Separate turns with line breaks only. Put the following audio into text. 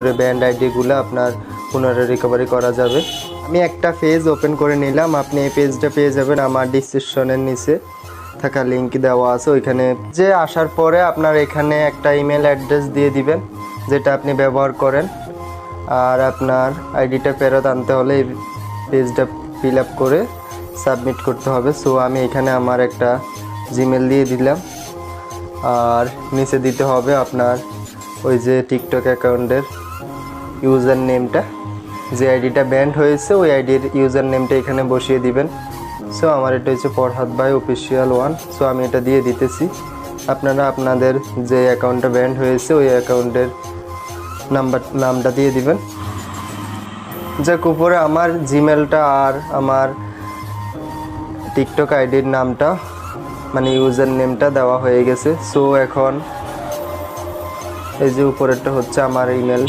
Band আইডিগুলো আপনার পুনরায় recovery করা যাবে। আমি একটা পেজ ওপেন করে নিলাম। আপনি এই পেজটা পেয়ে যাবেন আমার ডিসক্রিপশনের নিচে থাকা লিঙ্ক দেওয়া আছে। ওইখানে যে আসার পরে আপনার এখানে একটা ইমেল অ্যাড্রেস দিয়ে দিবেন যেটা আপনি ব্যবহার করেন, আর আপনার আইডিটা ফেরত আনতে হলে এই পেজটা ফিল আপ করে সাবমিট করতে হবে। সো আমি এখানে আমার একটা জিমেল দিয়ে দিলাম, আর নিচে দিতে হবে আপনার ওই যে টিকটক অ্যাকাউন্টের ইউজার নেমটা, যে আইডিটা ব্যান্ড হয়েছে ওই আইডির ইউজার নেমটা এখানে বসিয়ে দিবেন। সো আমার এটা হচ্ছে ফরহাদ ভাই অফিসিয়াল 1। সো আমি এটা দিয়ে দিতেছি। আপনারা আপনাদের যে অ্যাকাউন্টটা ব্যান্ড হয়েছে ওই অ্যাকাউন্টের নামটা দিয়ে দিবেন। যাক, উপরে আমার জিমেলটা আর আমার টিকটক আইডির নামটা মানে ইউজার নেমটা দেওয়া হয়ে গেছে। সো এখন এই যে উপরেরটা হচ্ছে আমার ইমেল।